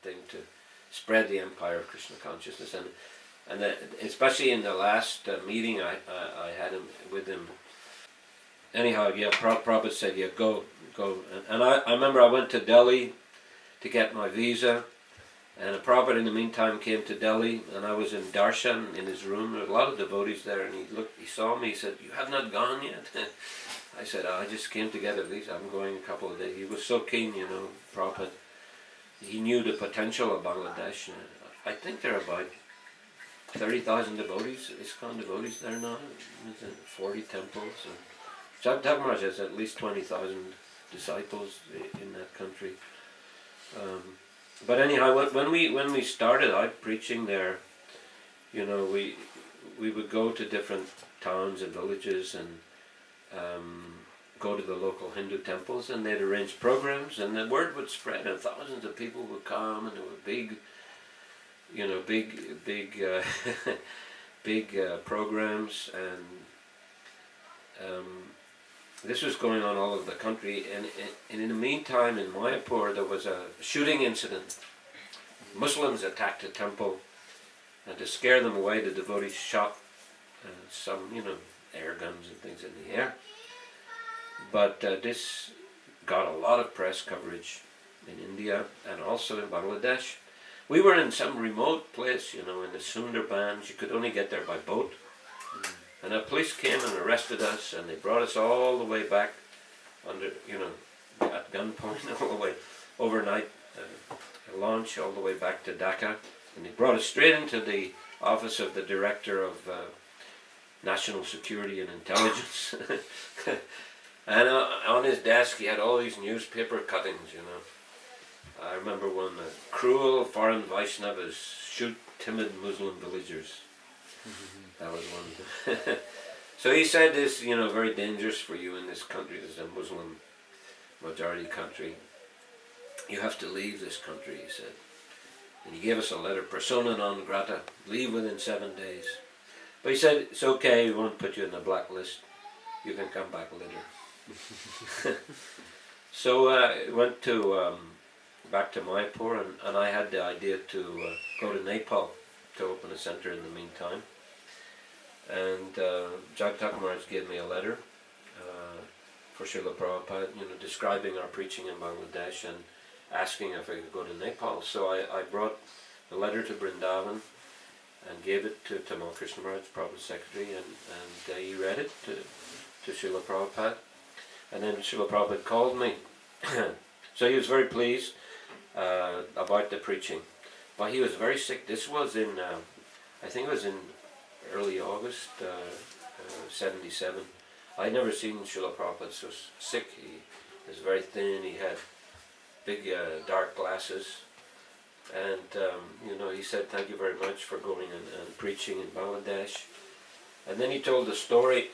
thing to spread the empire of Krishna consciousness. And especially in the last meeting I had with him. Anyhow, yeah, Prabhupada said, yeah, go. And I remember I went to Delhi to get my visa, and Prabhupada in the meantime came to Delhi, and I was in darshan in his room. There were a lot of devotees there, and he saw me, he said, you have not gone yet? I said, I just came to get a visa, I'm going a couple of days. He was so keen, Prabhupada. He knew the potential of Bangladesh. I think there are about 30,000 devotees, ISKCON devotees there now, 40 temples. Jagtaka Maharaj has at least 20,000 disciples in that country. But anyhow, when we started out preaching there, we would go to different towns and villages and go to the local Hindu temples, and they'd arrange programs, and the word would spread, and thousands of people would come, and there were big programs, and this was going on all over the country. And in the meantime, in Mayapur, there was a shooting incident. Muslims attacked a temple, and to scare them away, the devotees shot some, air guns and things in the air. But this got a lot of press coverage in India and also in Bangladesh. We were in some remote place, in the Sundarbans. You could only get there by boat. And the police came and arrested us, and they brought us all the way back under, at gunpoint, all the way overnight, a launch all the way back to Dhaka. And they brought us straight into the office of the Director of National Security and Intelligence. And on his desk he had all these newspaper cuttings, I remember one, cruel foreign Vaishnavas shoot timid Muslim villagers. That was one. So he said this, very dangerous for you in this country. This is a Muslim majority country. You have to leave this country, he said. And he gave us a letter, persona non grata, leave within 7 days. But he said, it's okay, we won't put you in the blacklist. You can come back later. So I went back to Mayapur, and I had the idea to go to Nepal to open a center in the meantime. And Jagtaka Maharaj gave me a letter for Srila Prabhupada, describing our preaching in Bangladesh and asking if I could go to Nepal. So I brought the letter to Vrindavan and gave it to Tamal Krishna Maharaj, Prabhupada's secretary, and he read it to Srila Prabhupada. And then Srila Prabhupada called me. So he was very pleased about the preaching. But he was very sick. This was in, I think it was in early August, 77. I'd never seen Srila Prabhupada so sick. He was very thin, he had big dark glasses. And, he said, thank you very much for going and preaching in Bangladesh. And then he told a story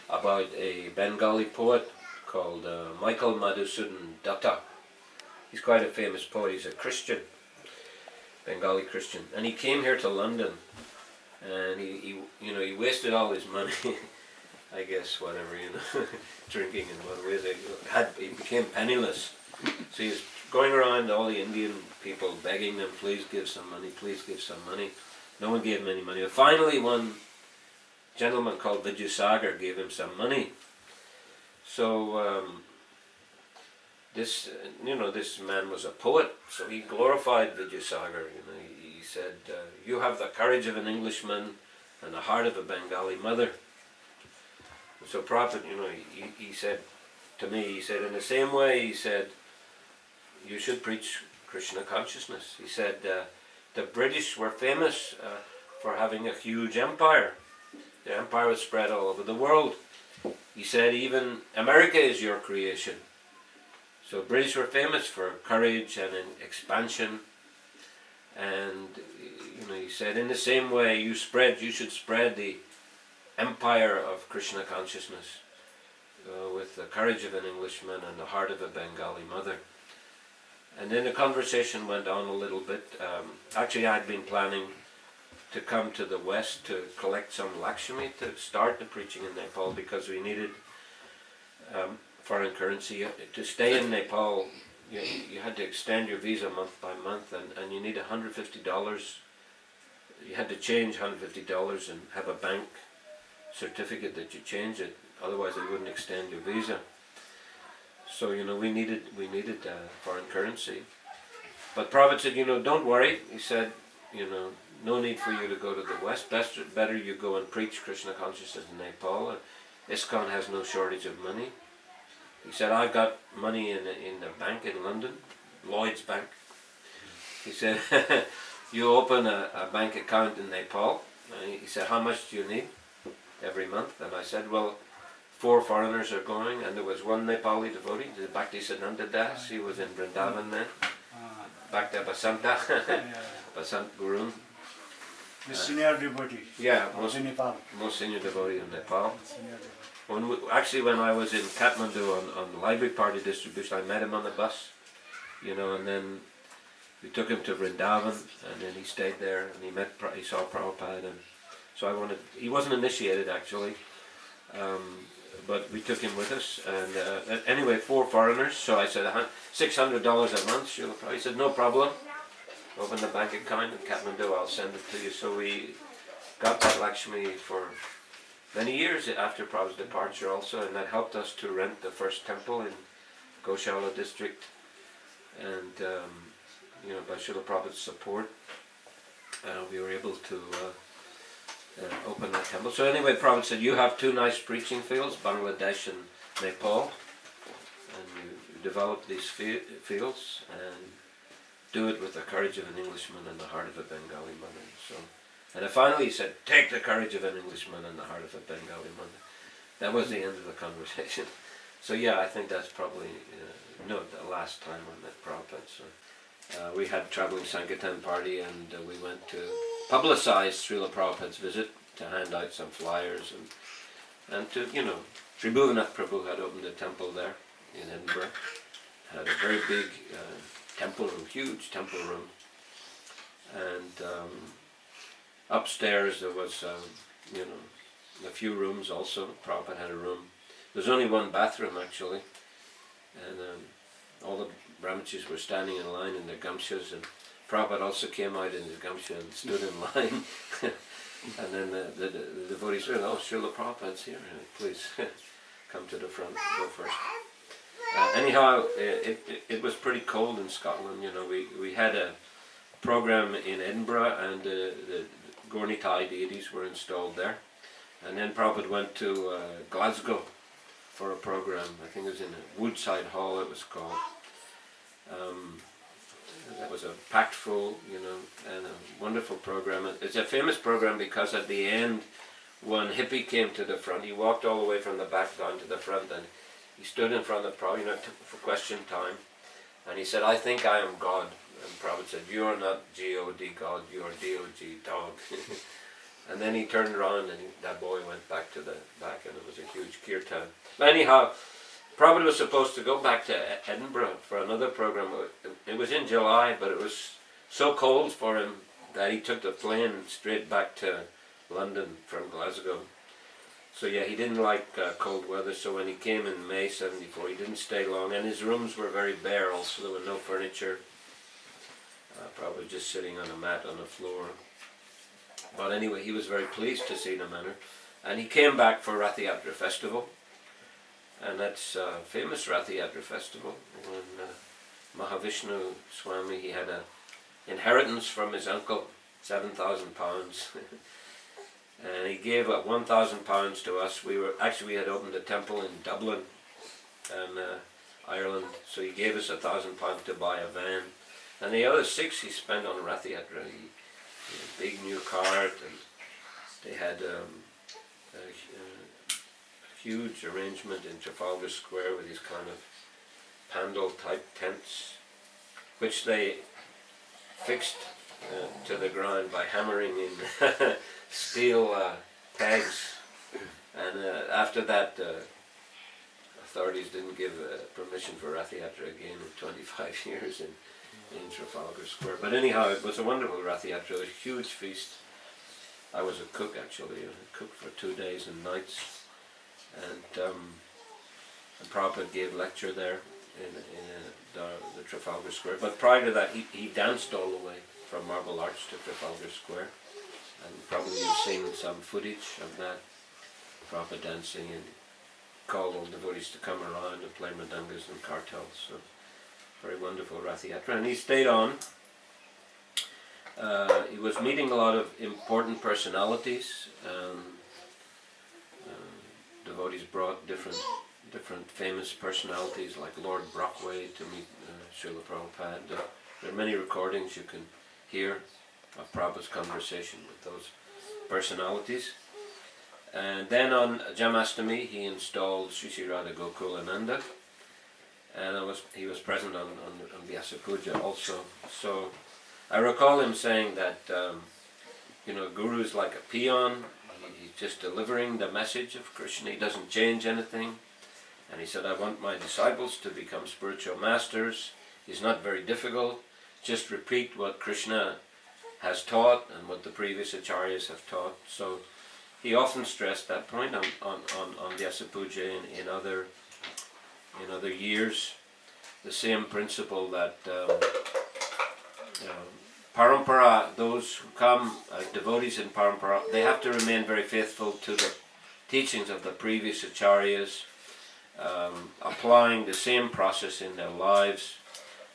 about a Bengali poet called Michael Madhusudan Datta. He's quite a famous poet. He's a Christian, Bengali Christian, and he came here to London, and he wasted all his money, I guess, whatever, drinking and whatever. He became penniless, so he was going around all the Indian people begging them, please give some money, please give some money. No one gave him any money. But finally, one gentleman called Vijayasagar gave him some money. So this man was a poet, so he glorified Vijayasagar. He said, "You have the courage of an Englishman and the heart of a Bengali mother." And so Prophet, he said to me, he said, in the same way, he said, you should preach Krishna consciousness. He said, the British were famous for having a huge empire. The empire was spread all over the world. He said, even America is your creation. So British were famous for courage and expansion. And he said, in the same way, you should spread the empire of Krishna consciousness with the courage of an Englishman and the heart of a Bengali mother. And then the conversation went on a little bit. Actually, I'd been planning to come to the West to collect some Lakshmi to start the preaching in Nepal, because we needed foreign currency. To stay in Nepal, you had to extend your visa month by month, and you need $150. You had to change $150 and have a bank certificate that you change it, otherwise they wouldn't extend your visa. So we needed foreign currency. But Prabhupada said, don't worry. He said, no need for you to go to the West. Better you go and preach Krishna consciousness in Nepal. ISKCON has no shortage of money. He said, I've got money in the bank in London, Lloyd's Bank. He said, you open a bank account in Nepal. He said, how much do you need every month? And I said, well, 4 foreigners are going, and there was one Nepali devotee, the Bhaktisiddhanta Das. He was in Vrindavan then. Bhakta Basanta, Basant Gurun. The senior devotee. Yeah, most senior devotee in Nepal. Actually, when I was in Kathmandu on library party distribution, I met him on the bus, and then we took him to Vrindavan, and then he stayed there, and he saw Prabhupada, and so he wasn't initiated actually, but we took him with us, and anyway, 4 foreigners, so I said $600 a month, Srila Prabhupada. He said, no problem, open the bank account in Kathmandu, I'll send it to you. So we got that Lakshmi for many years after Prabhupada's departure also, and that helped us to rent the first temple in Goshala district, and by Srila Prabhupada's support, we were able to open that temple. So anyway, Prabhupada said, you have 2 nice preaching fields, Bangladesh and Nepal, and you develop these fields and do it with the courage of an Englishman and the heart of a Bengali mother. So, and then finally he said, take the courage of an Englishman and the heart of a Bengali mother. That was the end of the conversation. So yeah, I think that's probably the last time I met Prabhupada. So we had traveling Sankirtan party, and we went to publicize Srila Prabhupada's visit, to hand out some flyers, and to, Sri Bhuvanath Prabhu had opened a temple there in Edinburgh. Had a very big temple room, huge temple room, and upstairs there was, a few rooms also. Prabhupada had a room. There's only one bathroom actually, and all the brahmachis were standing in line in their gamshas, and Prabhupada also came out in his gamsha and stood in line. And then the devotees said, oh, Srila Prabhupada's here, please come to the front, go first. Anyhow, it was pretty cold in Scotland. We had a program in Edinburgh, and the Gornitai deities were installed there. And then Prabhupada went to Glasgow for a program. I think it was in a Woodside Hall it was called. That was a packed full, and a wonderful program. It's a famous program because at the end, one hippie came to the front. He walked all the way from the back down to the front, and he stood in front of Prabhupada, for question time, and he said, I think I am God. And Prabhupada said, you are not G-O-D, God, you are D-O-G, dog. And then he turned around, and that boy went back to the back, and it was a huge kirtan. But anyhow, Prabhupada was supposed to go back to Edinburgh for another program. It was in July, but it was so cold for him that he took the plane straight back to London from Glasgow. So yeah, he didn't like cold weather, so when he came in May '74, he didn't stay long, and his rooms were very bare also. There was no furniture. Probably just sitting on a mat on the floor. But anyway, he was very pleased to see Namanur, and he came back for Rath Yatra festival. And that's a famous Rath Yatra festival, when Mahavishnu Swami, he had an inheritance from his uncle, £7,000. And he gave £1,000 to us. We had opened a temple in Dublin and Ireland, so he gave us £1,000 to buy a van. And the other 6 he spent on Rath Yatra. He had a big new cart, and they had huge arrangement in Trafalgar Square with these kind of pandal type tents, which they fixed to the ground by hammering in steel pegs. And after that, authorities didn't give permission for Rath Yatra again in 25 years in Trafalgar Square. But anyhow, it was a wonderful Rath Yatra. It was a huge feast. I was a cook actually. I cooked for 2 days and nights. And Prabhupada gave lecture there the Trafalgar Square. But prior to that, he danced all the way from Marble Arch to Trafalgar Square, and probably you've seen some footage of that. Prabhupada dancing and called all devotees to come around and play mridangos and kartals. So very wonderful Rath Yatra, and he stayed on. He was meeting a lot of important personalities. Devotees brought different famous personalities like Lord Brockway to meet Srila Prabhupada. There are many recordings you can hear of Prabhupada's conversation with those personalities. And then on Jamashtami he installed Sri Sri Radha Gokulananda, and he was present on Vyasa Puja also. So I recall him saying that Guru is like a peon. He's just delivering the message of Krishna. He doesn't change anything. And he said, I want my disciples to become spiritual masters. He's not very difficult. Just repeat what Krishna has taught and what the previous acharyas have taught. So he often stressed that point on Vyasa Puja in other years. The same principle that parampara, those who come, devotees in parampara, they have to remain very faithful to the teachings of the previous acharyas, applying the same process in their lives,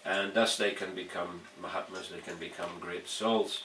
and thus they can become Mahatmas, they can become great souls.